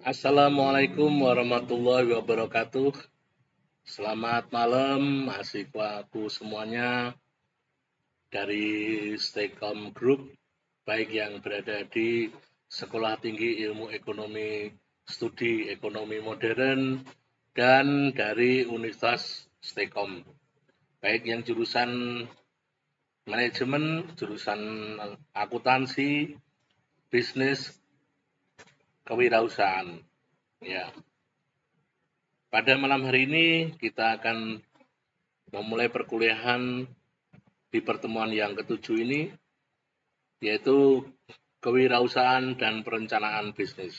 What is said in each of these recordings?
Assalamualaikum warahmatullahi wabarakatuh. Selamat malam mahasiswaku semuanya dari Stekom Group, baik yang berada di Sekolah Tinggi Ilmu Ekonomi Studi Ekonomi Modern dan dari Universitas Stekom, baik yang jurusan manajemen, jurusan akuntansi, bisnis, kewirausahaan. Ya, pada malam hari ini kita akan memulai perkuliahan di pertemuan yang ketujuh ini, yaitu kewirausahaan dan perencanaan bisnis.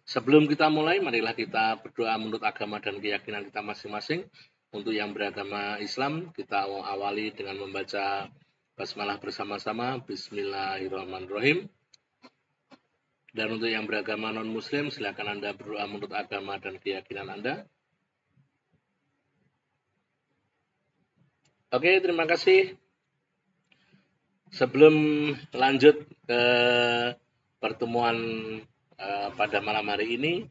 Sebelum kita mulai, marilah kita berdoa menurut agama dan keyakinan kita masing-masing. Untuk yang beragama Islam, kita awali dengan membaca basmalah bersama-sama. Bismillahirrahmanirrahim. Dan untuk yang beragama non-Muslim, silakan Anda berdoa menurut agama dan keyakinan Anda. Oke, terima kasih. Sebelum lanjut ke pertemuan pada malam hari ini,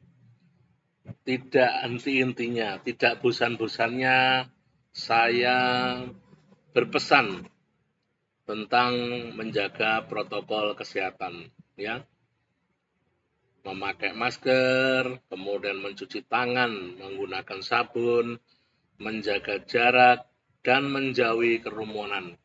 tidak henti-hentinya, tidak bosan-bosannya saya berpesan tentang menjaga protokol kesehatan, ya. Memakai masker, kemudian mencuci tangan menggunakan sabun, menjaga jarak, dan menjauhi kerumunan.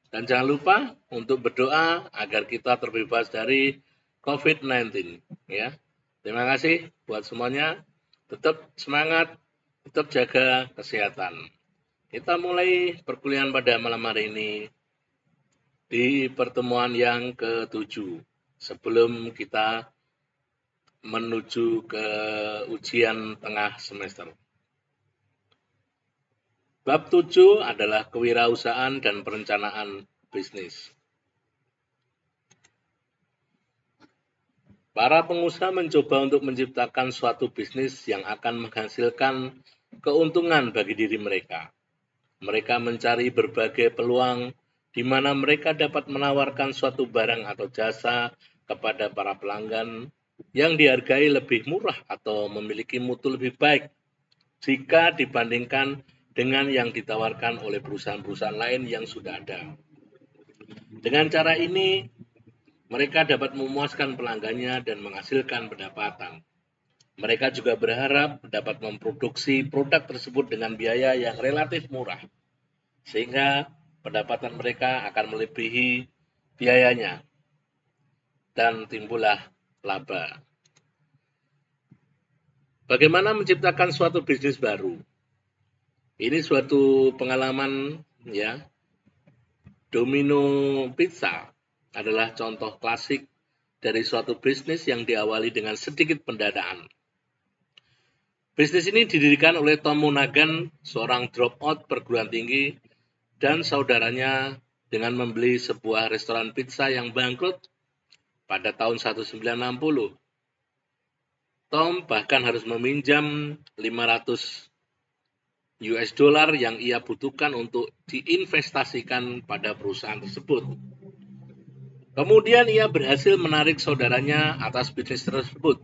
Dan jangan lupa untuk berdoa agar kita terbebas dari COVID-19. Ya, terima kasih buat semuanya. Tetap semangat, tetap jaga kesehatan. Kita mulai perkuliahan pada malam hari ini di pertemuan yang ke-7. Sebelum kita menuju ke ujian tengah semester. Bab 7 adalah kewirausahaan dan perencanaan bisnis. Para pengusaha mencoba untuk menciptakan suatu bisnis yang akan menghasilkan keuntungan bagi diri mereka. Mereka mencari berbagai peluang di mana mereka dapat menawarkan suatu barang atau jasa kepada para pelanggan yang dihargai lebih murah atau memiliki mutu lebih baik jika dibandingkan dengan yang ditawarkan oleh perusahaan-perusahaan lain yang sudah ada. Dengan cara ini, mereka dapat memuaskan pelanggannya dan menghasilkan pendapatan. Mereka juga berharap dapat memproduksi produk tersebut dengan biaya yang relatif murah, sehingga pendapatan mereka akan melebihi biayanya dan timbullah laba. Bagaimana menciptakan suatu bisnis baru? Ini suatu pengalaman, ya. Domino Pizza adalah contoh klasik dari suatu bisnis yang diawali dengan sedikit pendanaan. Bisnis ini didirikan oleh Tom Monaghan, seorang dropout perguruan tinggi, dan saudaranya dengan membeli sebuah restoran pizza yang bangkrut pada tahun 1960. Tom bahkan harus meminjam 500 US dollar yang ia butuhkan untuk diinvestasikan pada perusahaan tersebut. Kemudian ia berhasil menarik saudaranya atas bisnis tersebut.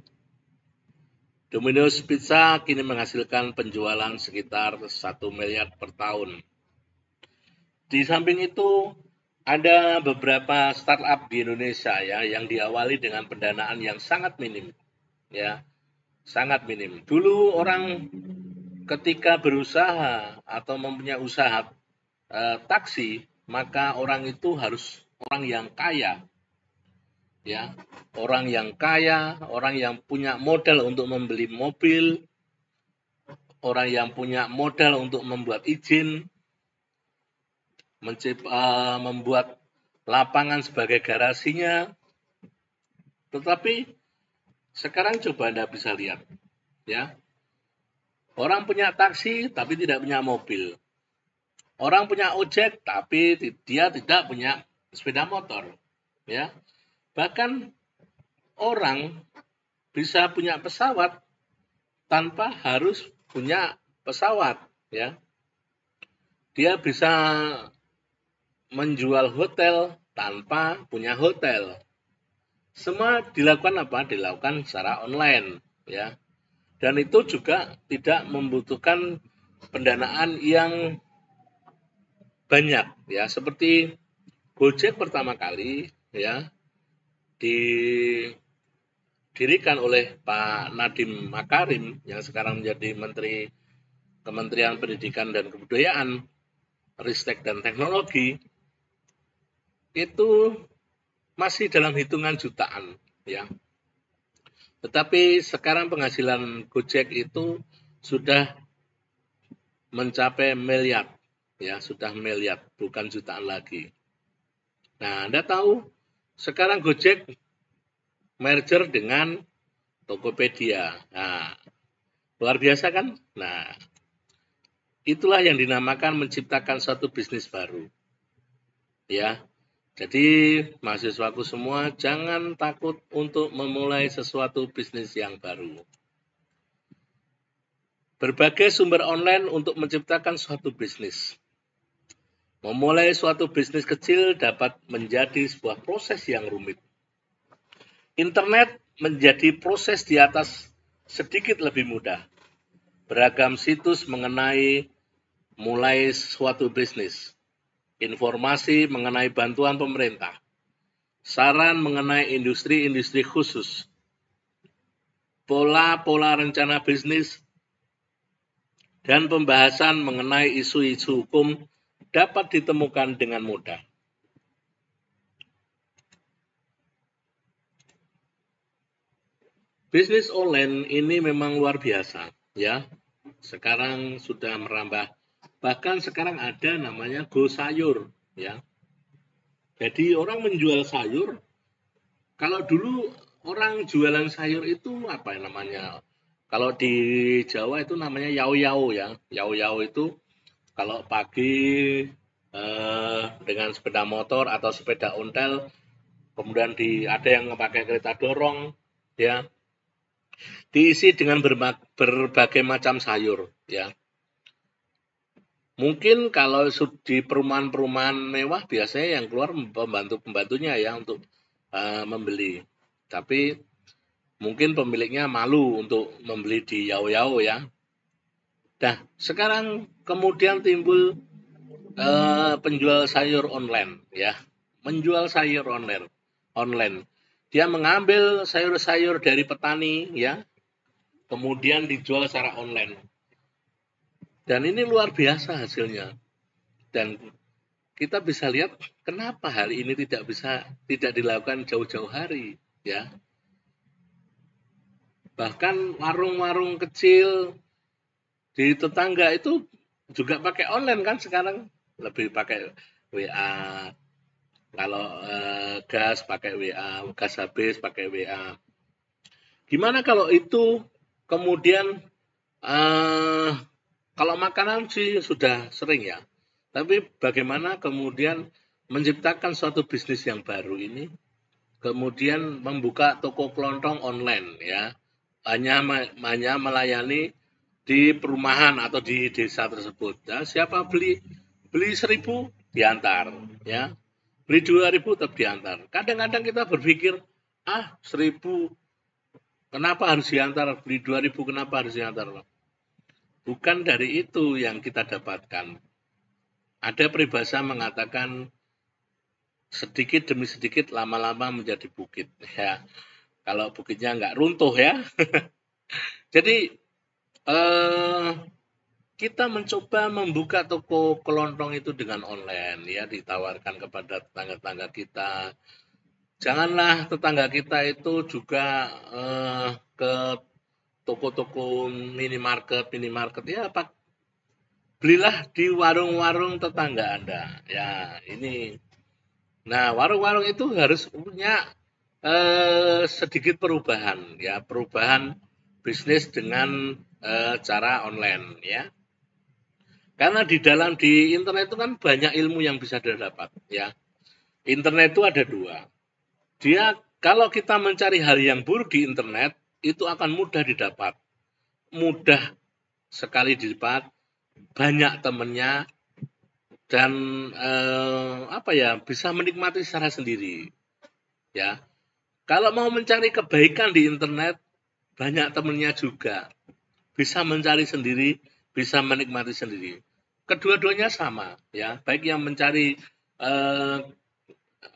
Domino's Pizza kini menghasilkan penjualan sekitar 1 miliar per tahun. Di samping itu, ada beberapa startup di Indonesia ya yang diawali dengan pendanaan yang sangat minim. Ya, sangat minim. Dulu orang ketika berusaha atau mempunyai usaha taksi, maka orang itu harus orang yang kaya. Ya, orang yang kaya, orang yang punya modal untuk membeli mobil, orang yang punya modal untuk membuat izin, membuat lapangan sebagai garasinya. Tetapi sekarang coba Anda bisa lihat, ya. Orang punya taksi tapi tidak punya mobil. Orang punya ojek tapi dia tidak punya sepeda motor, ya. Bahkan orang bisa punya pesawat tanpa harus punya pesawat, ya. Dia bisa menjual hotel tanpa punya hotel. Semua dilakukan apa? Dilakukan secara online, ya. Dan itu juga tidak membutuhkan pendanaan yang banyak, ya. Seperti Gojek pertama kali, ya, didirikan oleh Pak Nadiem Makarim yang sekarang menjadi Menteri Kementerian Pendidikan dan Kebudayaan, Ristek dan Teknologi, itu masih dalam hitungan jutaan, ya. Tetapi sekarang penghasilan Gojek itu sudah mencapai miliar, ya, sudah miliar, bukan jutaan lagi. Nah, Anda tahu sekarang Gojek merger dengan Tokopedia. Nah, luar biasa kan? Nah, itulah yang dinamakan menciptakan suatu bisnis baru. Ya, jadi mahasiswaku semua jangan takut untuk memulai sesuatu bisnis yang baru. Berbagai sumber online untuk menciptakan suatu bisnis. Memulai suatu bisnis kecil dapat menjadi sebuah proses yang rumit. Internet menjadi proses di atas sedikit lebih mudah. Beragam situs mengenai mulai suatu bisnis. Informasi mengenai bantuan pemerintah. Saran mengenai industri-industri khusus. Pola-pola rencana bisnis dan pembahasan mengenai isu-isu hukum dapat ditemukan dengan mudah. Bisnis online ini memang luar biasa, ya. Sekarang sudah merambah, bahkan sekarang ada namanya Go Sayur, ya. Jadi orang menjual sayur, kalau dulu orang jualan sayur itu apa namanya? Kalau di Jawa itu namanya yao-yao, ya. Yao-yao itu kalau pagi dengan sepeda motor atau sepeda ontel, kemudian ada yang pakai kereta dorong, ya, diisi dengan berbagai macam sayur, ya. Mungkin kalau di perumahan-perumahan mewah biasanya yang keluar pembantu-pembantunya, ya, untuk membeli. Tapi mungkin pemiliknya malu untuk membeli di yao-yao, ya. Nah, sekarang kemudian timbul penjual sayur online, ya, menjual sayur online. Dia mengambil sayur-sayur dari petani, ya, kemudian dijual secara online. Dan ini luar biasa hasilnya. Dan kita bisa lihat kenapa hal ini tidak dilakukan jauh-jauh hari, ya. Bahkan warung-warung kecil di tetangga itu juga pakai online kan sekarang, lebih pakai WA. Kalau gas pakai WA, gas habis pakai WA. Gimana kalau itu kemudian kalau makanan sih sudah sering, ya. Tapi bagaimana kemudian menciptakan suatu bisnis yang baru ini, kemudian membuka toko kelontong online, ya, hanya melayani di perumahan atau di desa tersebut. Ya, siapa beli 1.000 diantar, ya. Beli 2.000 tetap diantar. Kadang-kadang kita berpikir, 1.000 kenapa harus diantar? Beli 2.000 kenapa harus diantar? Bukan dari itu yang kita dapatkan. Ada peribahasa mengatakan sedikit demi sedikit lama-lama menjadi bukit, ya. Kalau bukitnya nggak runtuh, ya. Jadi kita mencoba membuka toko kelontong itu dengan online, ya, ditawarkan kepada tetangga-tetangga kita. Janganlah tetangga kita itu juga ke toko-toko minimarket, ya, Pak. Belilah di warung-warung tetangga Anda. Ya, ini. Nah, warung-warung itu harus punya sedikit perubahan, ya, perubahan bisnis dengan cara online, ya. Karena di internet itu kan banyak ilmu yang bisa didapat, ya. Internet itu ada dua. Dia kalau kita mencari hal yang buruk di internet itu akan mudah didapat, mudah sekali didapat, banyak temannya, dan bisa menikmati secara sendiri, ya. Kalau mau mencari kebaikan di internet, banyak temennya juga. Bisa mencari sendiri, bisa menikmati sendiri. Kedua-duanya sama, ya. Baik yang mencari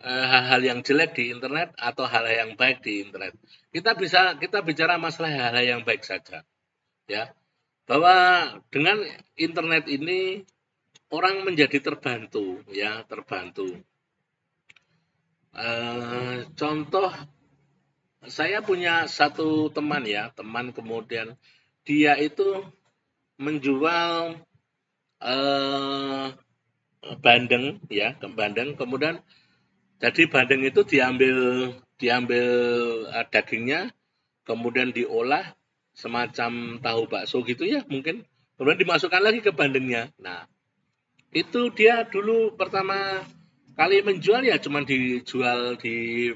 hal-hal yang jelek di internet atau hal yang baik di internet. Kita bicara masalah hal-hal yang baik saja, ya. Bahwa dengan internet ini orang menjadi terbantu, ya, terbantu. Contoh, saya punya satu teman, ya, teman kemudian dia itu menjual bandeng, ya, bandeng, kemudian jadi bandeng itu diambil dagingnya, kemudian diolah semacam tahu bakso gitu ya mungkin, kemudian dimasukkan lagi ke bandengnya. Nah, itu dia dulu pertama kali menjual ya cuma dijual di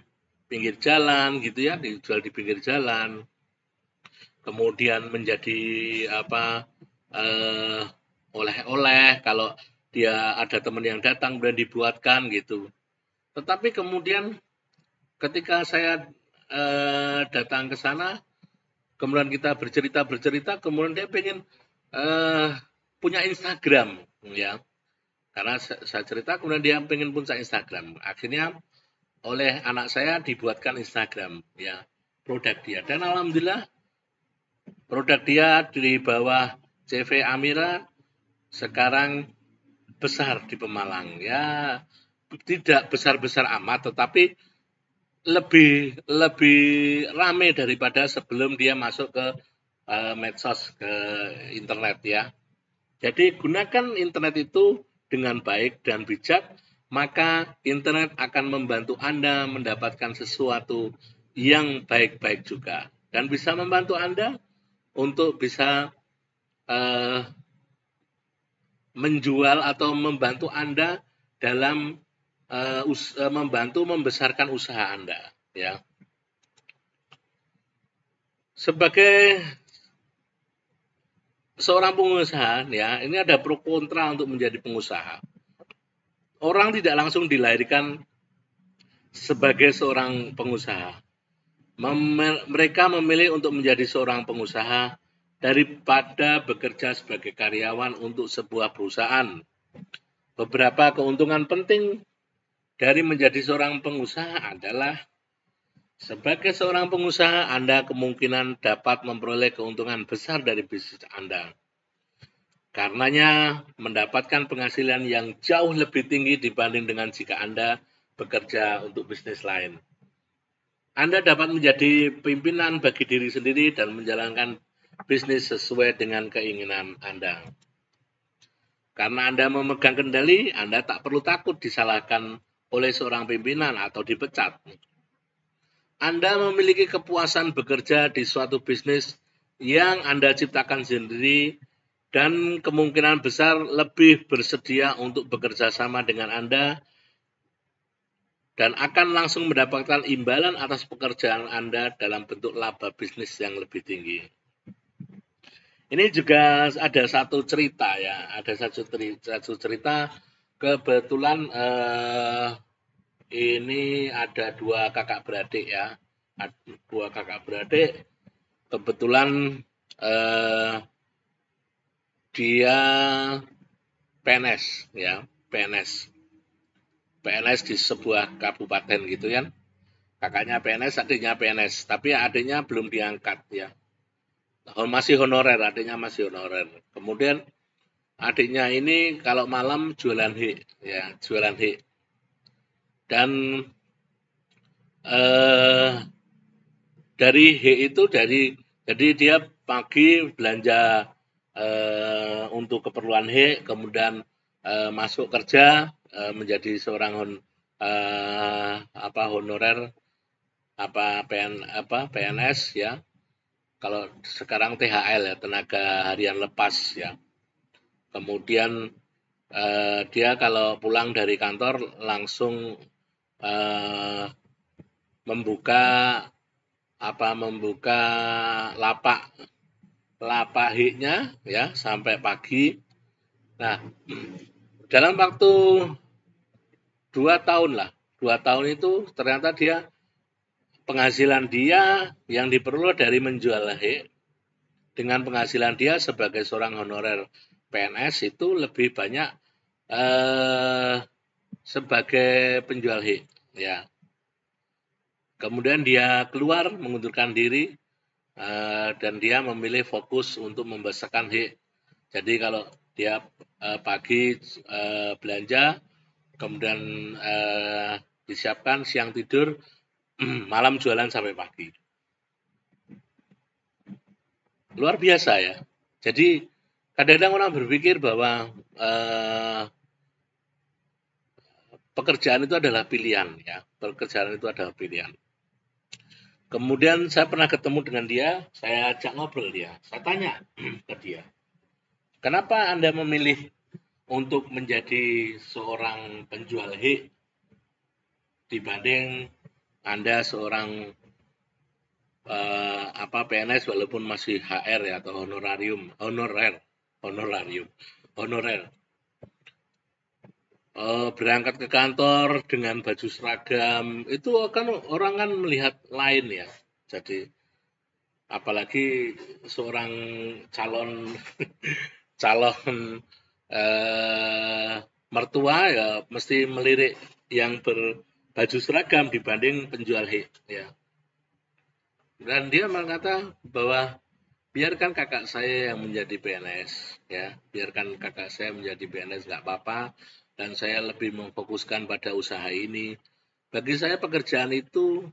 pinggir jalan gitu ya, dijual di pinggir jalan. Kemudian menjadi apa oleh-oleh kalau dia ada teman yang datang kemudian dibuatkan gitu. Tetapi kemudian ketika saya datang ke sana, kemudian kita bercerita, kemudian dia pengen punya Instagram, ya. Karena saya cerita, kemudian dia pengen punya Instagram. Akhirnya oleh anak saya dibuatkan Instagram, ya, produk dia. Dan alhamdulillah produk dia di bawah CV Amira sekarang besar di Pemalang, ya. Tidak besar-besar amat, tetapi lebih ramai daripada sebelum dia masuk ke medsos, ke internet, ya. Jadi gunakan internet itu dengan baik dan bijak, maka internet akan membantu Anda mendapatkan sesuatu yang baik-baik juga dan bisa membantu Anda untuk bisa menjual atau membantu Anda dalam membantu membesarkan usaha Anda, ya. Sebagai seorang pengusaha, ya, ini ada pro kontra untuk menjadi pengusaha. Orang tidak langsung dilahirkan sebagai seorang pengusaha. Mereka memilih untuk menjadi seorang pengusaha daripada bekerja sebagai karyawan untuk sebuah perusahaan. Beberapa keuntungan penting dari menjadi seorang pengusaha adalah sebagai seorang pengusaha, Anda kemungkinan dapat memperoleh keuntungan besar dari bisnis Anda. Karenanya, mendapatkan penghasilan yang jauh lebih tinggi dibanding dengan jika Anda bekerja untuk bisnis lain. Anda dapat menjadi pimpinan bagi diri sendiri dan menjalankan bisnis sesuai dengan keinginan Anda. Karena Anda memegang kendali, Anda tak perlu takut disalahkan oleh seorang pimpinan atau dipecat. Anda memiliki kepuasan bekerja di suatu bisnis yang Anda ciptakan sendiri dan kemungkinan besar lebih bersedia untuk bekerja sama dengan Anda dan akan langsung mendapatkan imbalan atas pekerjaan Anda dalam bentuk laba bisnis yang lebih tinggi. Ini juga ada satu cerita, ya, ada satu cerita kebetulan ini ada dua kakak beradik, ya, dua kakak beradik. Kebetulan dia PNS, ya, PNS di sebuah kabupaten gitu kan. Kakaknya PNS, adiknya PNS, tapi adiknya belum diangkat, ya. Masih honorer, adiknya masih honorer. Kemudian adiknya ini kalau malam jualan hik, ya, jualan hik. Dan dari hik itu jadi dia pagi belanja untuk keperluan hik, kemudian masuk kerja menjadi seorang honorer PNS, ya. Kalau sekarang THL, ya, tenaga harian lepas, ya. Kemudian dia kalau pulang dari kantor langsung membuka lapak hiknya, ya, sampai pagi. Nah, dalam waktu 2 tahun itu ternyata dia penghasilan dia yang diperoleh dari menjual HE dengan penghasilan dia sebagai seorang honorer PNS itu lebih banyak sebagai penjual HE, ya. Kemudian dia keluar mengundurkan diri dan dia memilih fokus untuk membesarkan HE. Jadi kalau dia pagi belanja, kemudian disiapkan, siang tidur, malam jualan sampai pagi. Luar biasa ya. Jadi kadang-kadang orang berpikir bahwa pekerjaan itu adalah pilihan ya. Pekerjaan itu adalah pilihan. Kemudian saya pernah ketemu dengan dia, saya ajak ngobrol dia. Saya tanya ke dia, kenapa Anda memilih untuk menjadi seorang penjual HE dibanding Anda seorang PNS walaupun masih HR ya, atau honorer. Berangkat ke kantor dengan baju seragam itu kan orang kan melihat lain ya. Jadi apalagi seorang calon mertua ya mesti melirik yang berbaju seragam dibanding penjual HE ya. Dan dia berkata bahwa biarkan kakak saya yang menjadi PNS ya, biarkan kakak saya menjadi PNS nggak apa-apa, dan saya lebih memfokuskan pada usaha ini. Bagi saya pekerjaan itu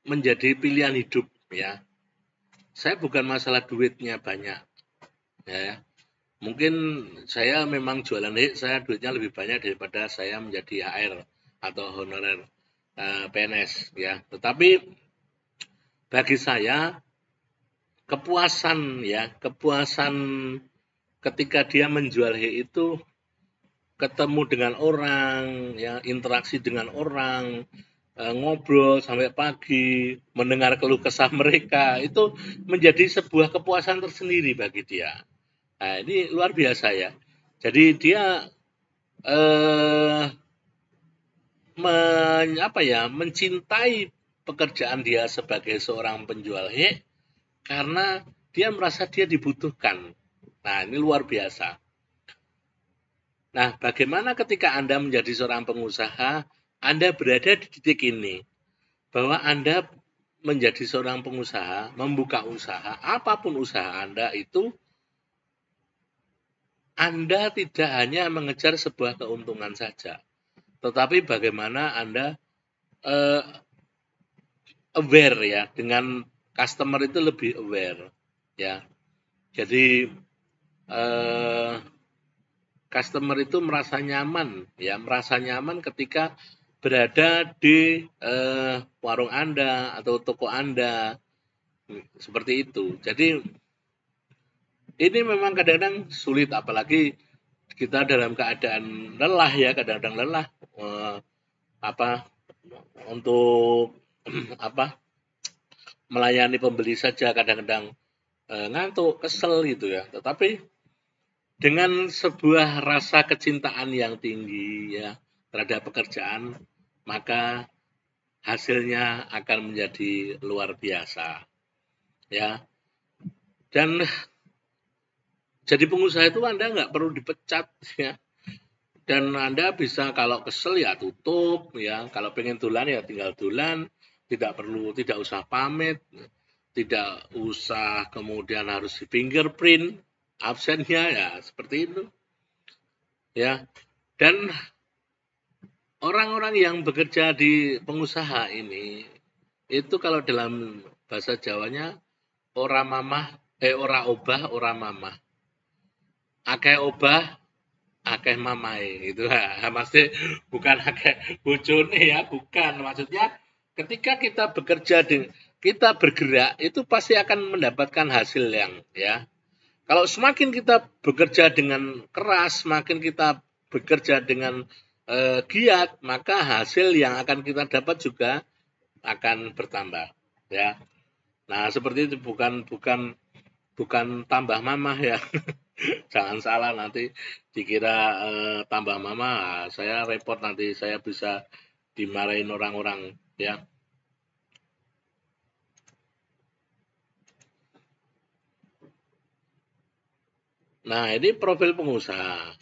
menjadi pilihan hidup ya. Saya bukan masalah duitnya banyak ya. Mungkin saya memang jualan HE, saya duitnya lebih banyak daripada saya menjadi HR atau honorer PNS ya. Tetapi bagi saya kepuasan ketika dia menjual HE itu ketemu dengan orang ya, interaksi dengan orang, ngobrol sampai pagi, mendengar keluh kesah mereka, itu menjadi sebuah kepuasan tersendiri bagi dia. Nah, ini luar biasa ya. Jadi dia mencintai pekerjaan dia sebagai seorang penjual HE karena dia merasa dia dibutuhkan. Nah, ini luar biasa. Nah, bagaimana ketika Anda menjadi seorang pengusaha, Anda berada di titik ini, bahwa Anda menjadi seorang pengusaha, membuka usaha, apapun usaha Anda itu, Anda tidak hanya mengejar sebuah keuntungan saja, tetapi bagaimana Anda aware ya, dengan customer itu lebih aware ya. Jadi customer itu merasa nyaman ketika berada di warung Anda atau toko Anda, seperti itu. Jadi ini memang kadang-kadang sulit, apalagi kita dalam keadaan lelah ya, kadang-kadang lelah untuk melayani pembeli saja kadang-kadang ngantuk, kesel gitu ya. Tetapi dengan sebuah rasa kecintaan yang tinggi ya terhadap pekerjaan, maka hasilnya akan menjadi luar biasa ya. Dan jadi pengusaha itu Anda nggak perlu dipecat ya. Dan Anda bisa kalau kesel ya tutup ya, kalau pengen dulan ya tinggal dulan, tidak usah pamit, tidak usah kemudian harus di fingerprint absennya ya, seperti itu ya. Dan orang-orang yang bekerja di pengusaha ini itu kalau dalam bahasa Jawanya ora obah ora mamah, akeh obah akeh mamae gitu lah. Maksudnya bukan akeh bojone ya, bukan. Maksudnya ketika kita kita bergerak itu pasti akan mendapatkan hasil yang ya. Kalau semakin kita bekerja dengan keras, semakin kita bekerja dengan giat, maka hasil yang akan kita dapat juga akan bertambah ya. Nah, seperti itu bukan tambah mamah ya. Jangan salah nanti dikira tambah mama, saya repot nanti, saya bisa dimarahin orang-orang ya. Nah, ini profil pengusaha.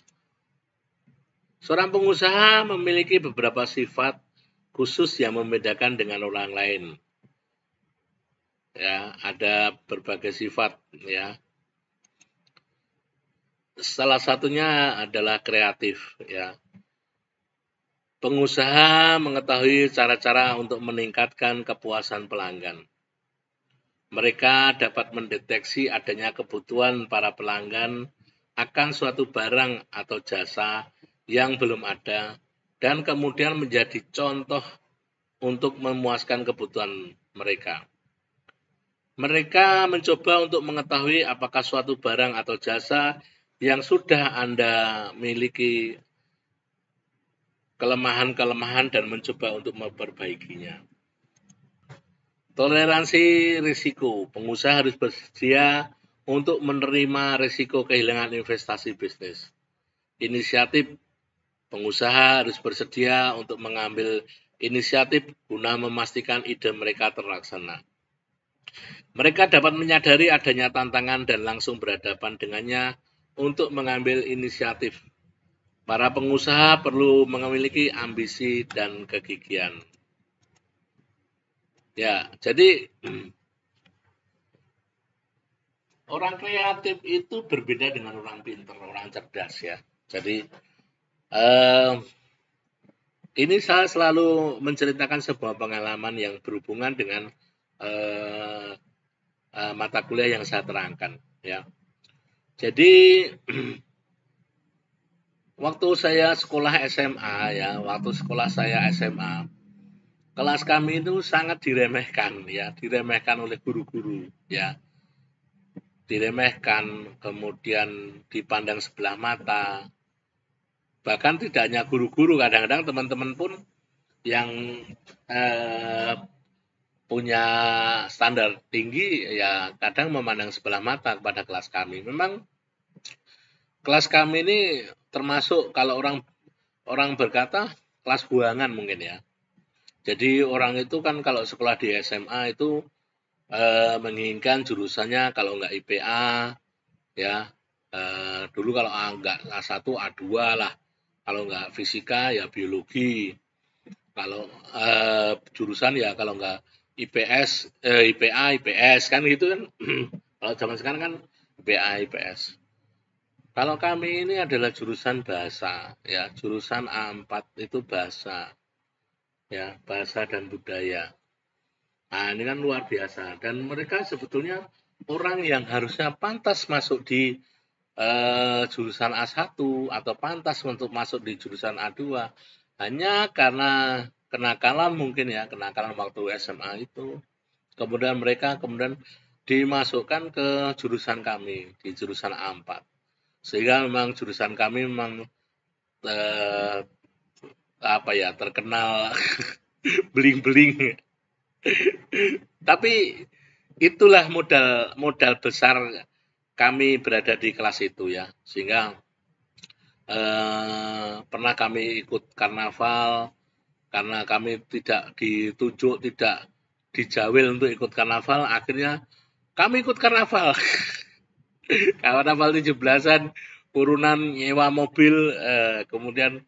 Seorang pengusaha memiliki beberapa sifat khusus yang membedakan dengan orang lain. Ya, ada berbagai sifat ya. Salah satunya adalah kreatif ya. Pengusaha mengetahui cara-cara untuk meningkatkan kepuasan pelanggan. Mereka dapat mendeteksi adanya kebutuhan para pelanggan akan suatu barang atau jasa yang belum ada dan kemudian menjadi contoh untuk memuaskan kebutuhan mereka. Mereka mencoba untuk mengetahui apakah suatu barang atau jasa yang sudah Anda miliki kelemahan-kelemahan dan mencoba untuk memperbaikinya. Toleransi risiko. Pengusaha harus bersedia untuk menerima risiko kehilangan investasi bisnis. Inisiatif. Pengusaha harus bersedia untuk mengambil inisiatif guna memastikan ide mereka terlaksana. Mereka dapat menyadari adanya tantangan dan langsung berhadapan dengannya untuk mengambil inisiatif. Para pengusaha perlu memiliki ambisi dan kegigihan. Ya, jadi orang kreatif itu berbeda dengan orang pintar, orang cerdas ya. Jadi ini saya selalu menceritakan sebuah pengalaman yang berhubungan dengan mata kuliah yang saya terangkan ya. Jadi waktu saya sekolah SMA ya, waktu sekolah saya SMA, kelas kami itu sangat diremehkan ya, diremehkan oleh guru-guru ya. Diremehkan, kemudian dipandang sebelah mata. Bahkan tidak hanya guru-guru, kadang-kadang teman-teman pun yang punya standar tinggi ya kadang memandang sebelah mata kepada kelas kami. Memang kelas kami ini termasuk kalau orang berkata kelas buangan mungkin ya. Jadi orang itu kan kalau sekolah di SMA itu menginginkan jurusannya kalau nggak IPA ya dulu kalau nggak A1 A2 lah, kalau nggak fisika ya biologi, kalau jurusan ya kalau nggak IPS IPA IPS kan gitu kan. Kalau zaman sekarang kan IPA IPS. Kalau kami ini adalah jurusan bahasa ya, jurusan A4 itu bahasa ya, bahasa dan budaya. Nah, ini kan luar biasa dan mereka sebetulnya orang yang harusnya pantas masuk di jurusan A1 atau pantas untuk masuk di jurusan A2 hanya karena kenakalan mungkin ya, kenakalan waktu SMA itu. Kemudian mereka kemudian dimasukkan ke jurusan kami di jurusan A4. Sehingga memang jurusan kami memang apa ya, terkenal bling-bling. Tapi itulah modal besar kami berada di kelas itu ya, sehingga pernah kami ikut karnaval karena kami tidak ditunjuk, tidak dijawil untuk ikut karnaval, akhirnya kami ikut karnaval. Karnaval 17-an, urunan nyewa mobil, kemudian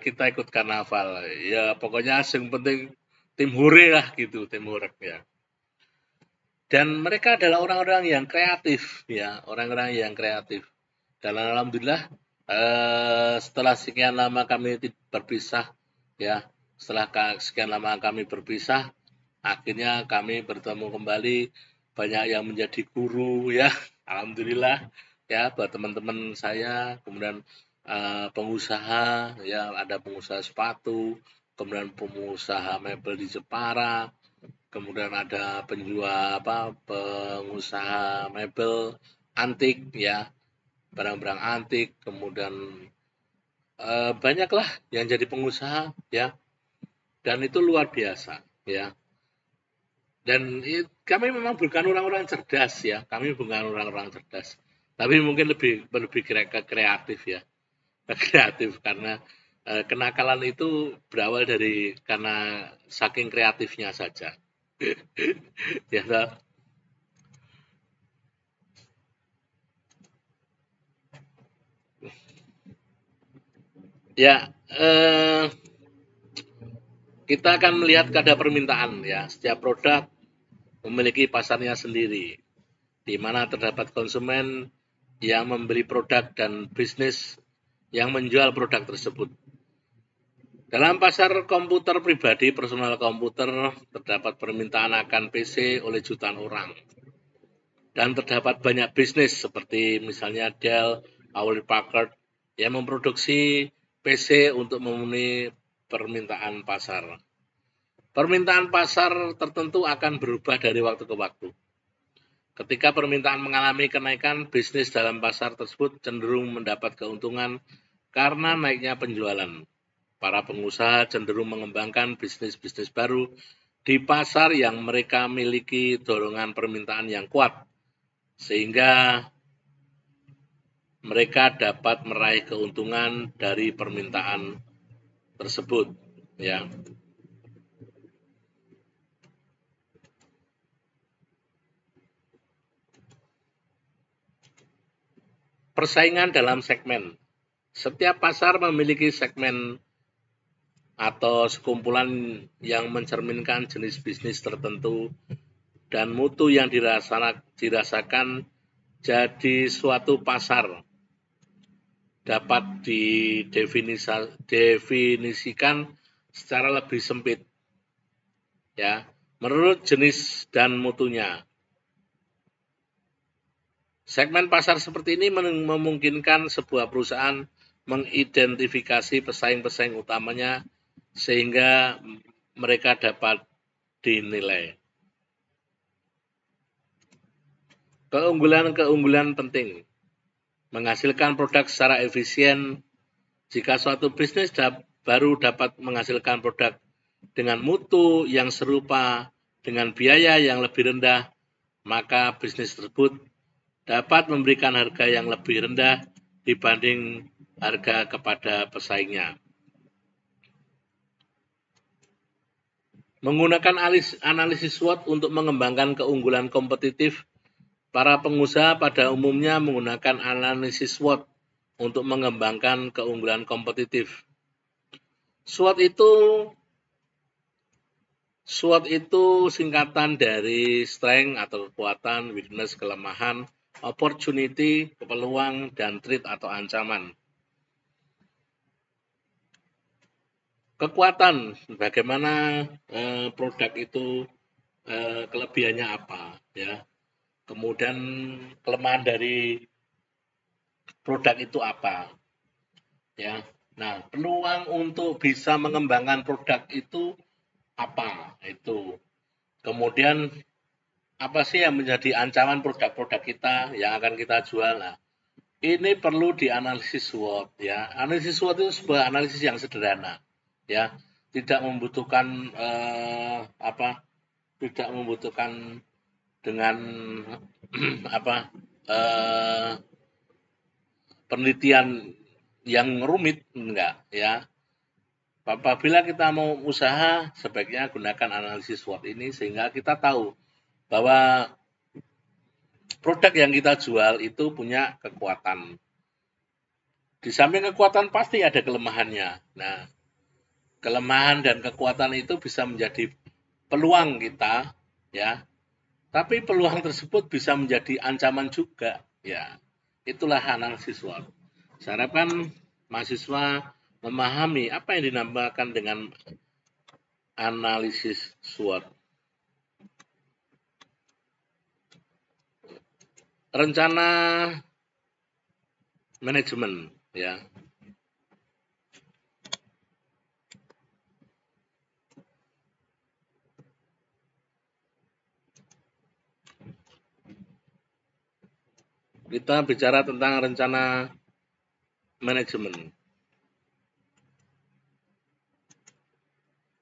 kita ikut karnaval. Ya pokoknya yang penting tim hore lah gitu, tim hore ya. Dan mereka adalah orang-orang yang kreatif ya, orang-orang yang kreatif. Dan alhamdulillah setelah sekian lama kami berpisah ya, setelah sekian lama kami berpisah, akhirnya kami bertemu kembali, banyak yang menjadi guru ya, alhamdulillah ya buat teman-teman saya, kemudian pengusaha ya, ada pengusaha sepatu, kemudian pengusaha mebel di Jepara, kemudian ada pengusaha mebel antik ya, barang-barang antik, kemudian banyaklah yang jadi pengusaha ya, dan itu luar biasa ya. Dan kami memang bukan orang-orang cerdas ya, kami bukan orang-orang cerdas, Tapi mungkin lebih ke kreatif ya, kreatif karena kenakalan itu berawal dari karena saking kreatifnya saja. Ya, toh? Ya, kita akan melihat kadar permintaan ya. Setiap produk memiliki pasarnya sendiri, di mana terdapat konsumen yang membeli produk dan bisnis yang menjual produk tersebut. Dalam pasar komputer pribadi, personal komputer, terdapat permintaan akan PC oleh jutaan orang. Dan terdapat banyak bisnis seperti misalnya Dell, Hewlett Packard yang memproduksi PC untuk memenuhi permintaan pasar. Permintaan pasar tertentu akan berubah dari waktu ke waktu. Ketika permintaan mengalami kenaikan, bisnis dalam pasar tersebut cenderung mendapat keuntungan karena naiknya penjualan. Para pengusaha cenderung mengembangkan bisnis-bisnis baru di pasar yang mereka miliki dorongan permintaan yang kuat, sehingga mereka dapat meraih keuntungan dari permintaan tersebut. Ya. Persaingan dalam segmen. Setiap pasar memiliki segmen atau sekumpulan yang mencerminkan jenis bisnis tertentu dan mutu yang dirasakan. Jadi suatu pasar dapat didefinisikan secara lebih sempit ya, menurut jenis dan mutunya. Segmen pasar seperti ini memungkinkan sebuah perusahaan mengidentifikasi pesaing-pesaing utamanya sehingga mereka dapat dinilai. Keunggulan-keunggulan penting. Menghasilkan produk secara efisien. Jika suatu bisnis baru dapat menghasilkan produk dengan mutu yang serupa dengan biaya yang lebih rendah, maka bisnis tersebut dapat memberikan harga yang lebih rendah dibanding harga kepada pesaingnya. Menggunakan analisis SWOT untuk mengembangkan keunggulan kompetitif, para pengusaha pada umumnya menggunakan analisis SWOT untuk mengembangkan keunggulan kompetitif. SWOT itu singkatan dari strength atau kekuatan, weakness kelemahan, opportunity peluang, dan threat atau ancaman. Kekuatan, bagaimana produk itu kelebihannya apa, ya. Kemudian kelemahan dari produk itu apa, ya. Nah, peluang untuk bisa mengembangkan produk itu apa? Itu. Kemudian apa sih yang menjadi ancaman produk-produk kita yang akan kita jual? Nah, ini perlu dianalisis SWOT ya. Analisis SWOT itu sebuah analisis yang sederhana ya, tidak membutuhkan tidak membutuhkan dengan penelitian yang rumit, enggak ya. Apabila kita mau usaha, sebaiknya gunakan analisis SWOT ini sehingga kita tahu bahwa produk yang kita jual itu punya kekuatan. Di samping kekuatan pasti ada kelemahannya. Nah, kelemahan dan kekuatan itu bisa menjadi peluang kita, ya. Tapi peluang tersebut bisa menjadi ancaman juga, ya. Itulah analisis SWOT. Saya harapkan mahasiswa memahami apa yang dinamakan dengan analisis SWOT. Rencana manajemen, ya. Kita bicara tentang rencana manajemen.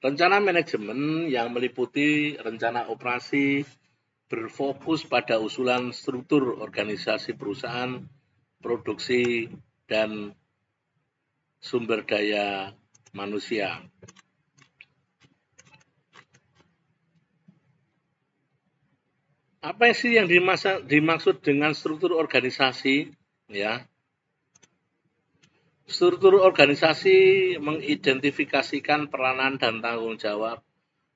Rencana manajemen yang meliputi rencana operasi, berfokus pada usulan struktur organisasi perusahaan, produksi, dan sumber daya manusia. Apa sih yang dimaksud dengan struktur organisasi? Ya, struktur organisasi mengidentifikasikan peranan dan tanggung jawab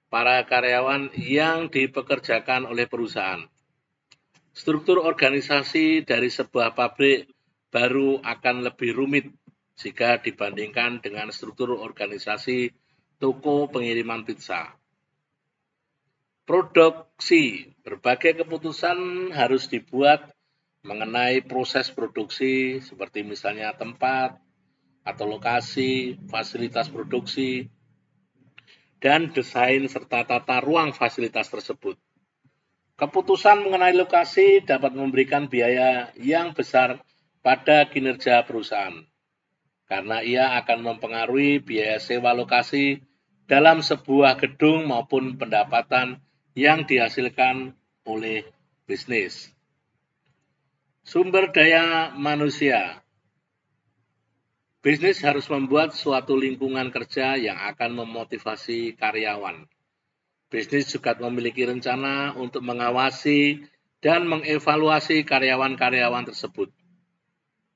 para karyawan yang dipekerjakan oleh perusahaan. Struktur organisasi dari sebuah pabrik baru akan lebih rumit jika dibandingkan dengan struktur organisasi toko pengiriman pizza. Produksi. Berbagai keputusan harus dibuat mengenai proses produksi seperti misalnya tempat atau lokasi, fasilitas produksi, dan desain serta tata ruang fasilitas tersebut. Keputusan mengenai lokasi dapat memberikan biaya yang besar pada kinerja perusahaan, karena ia akan mempengaruhi biaya sewa lokasi dalam sebuah gedung maupun pendapatan yang dihasilkan oleh bisnis. Sumber daya manusia. Bisnis harus membuat suatu lingkungan kerja yang akan memotivasi karyawan. Bisnis juga memiliki rencana untuk mengawasi dan mengevaluasi karyawan-karyawan tersebut.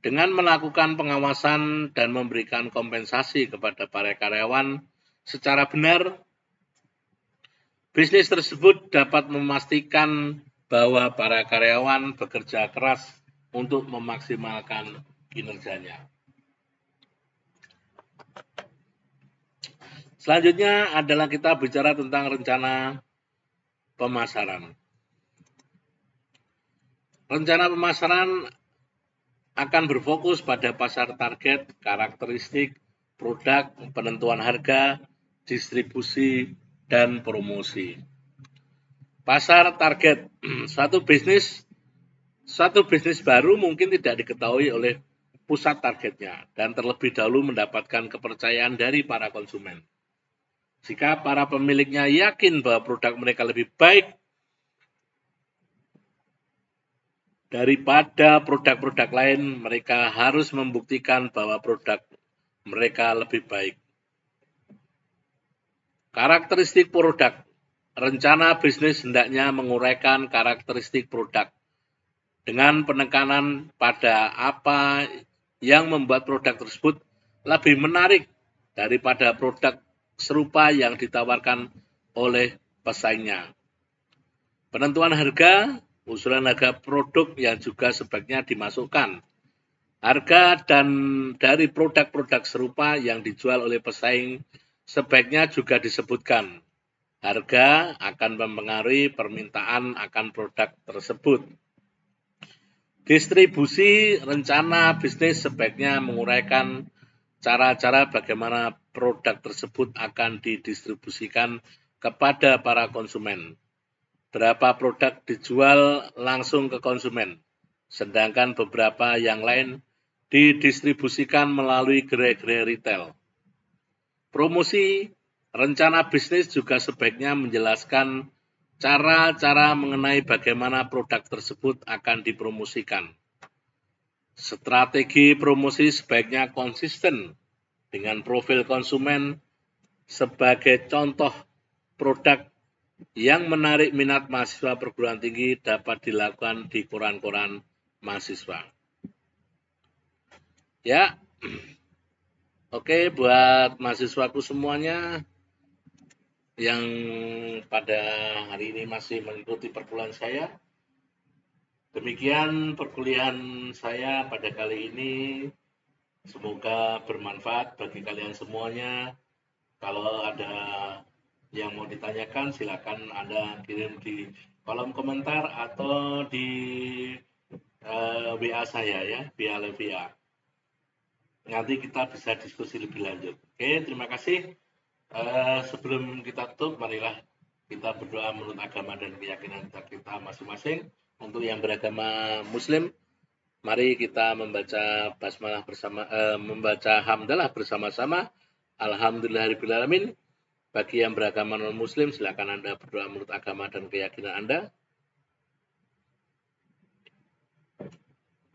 Dengan melakukan pengawasan dan memberikan kompensasi kepada para karyawan secara benar, bisnis tersebut dapat memastikan bahwa para karyawan bekerja keras untuk memaksimalkan kinerjanya. Selanjutnya adalah kita bicara tentang rencana pemasaran. Rencana pemasaran akan berfokus pada pasar target, karakteristik, produk, penentuan harga, distribusi, dan promosi. Pasar target. Suatu bisnis baru mungkin tidak diketahui oleh pusat targetnya dan terlebih dahulu mendapatkan kepercayaan dari para konsumen. Jika para pemiliknya yakin bahwa produk mereka lebih baik daripada produk-produk lain, mereka harus membuktikan bahwa produk mereka lebih baik. Karakteristik produk. Rencana bisnis hendaknya menguraikan karakteristik produk dengan penekanan pada apa yang membuat produk tersebut lebih menarik daripada produk serupa yang ditawarkan oleh pesaingnya. Penentuan harga, usulan harga produk yang juga sebaiknya dimasukkan. Harga dan dari produk-produk serupa yang dijual oleh pesaing sebaiknya juga disebutkan. Harga akan mempengaruhi permintaan akan produk tersebut. Distribusi. Rencana bisnis sebaiknya menguraikan cara-cara bagaimana produk tersebut akan didistribusikan kepada para konsumen. Berapa produk dijual langsung ke konsumen, sedangkan beberapa yang lain didistribusikan melalui gerai-gerai retail. Promosi. Rencana bisnis juga sebaiknya menjelaskan cara-cara mengenai bagaimana produk tersebut akan dipromosikan. Strategi promosi sebaiknya konsisten dengan profil konsumen. Sebagai contoh, produk yang menarik minat mahasiswa perguruan tinggi dapat dilakukan di koran-koran mahasiswa. Ya, oke, buat mahasiswaku semuanya yang pada hari ini masih mengikuti perkuliahan saya. Demikian perkuliahan saya pada kali ini. Semoga bermanfaat bagi kalian semuanya. Kalau ada yang mau ditanyakan, silakan Anda kirim di kolom komentar atau di WA saya ya, via WA. Nanti kita bisa diskusi lebih lanjut. Oke, terima kasih. Sebelum kita tutup, marilah kita berdoa menurut agama dan keyakinan kita masing-masing. Untuk yang beragama Muslim, mari kita membaca basmalah bersama, membaca hamdalah bersama-sama. Alhamdulillahirobbilalamin. Bagi yang beragama non-Muslim, silakan Anda berdoa menurut agama dan keyakinan Anda.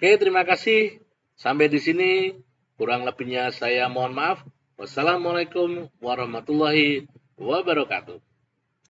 Oke, terima kasih. Sampai di sini. Kurang lebihnya saya mohon maaf. Wassalamualaikum warahmatullahi wabarakatuh.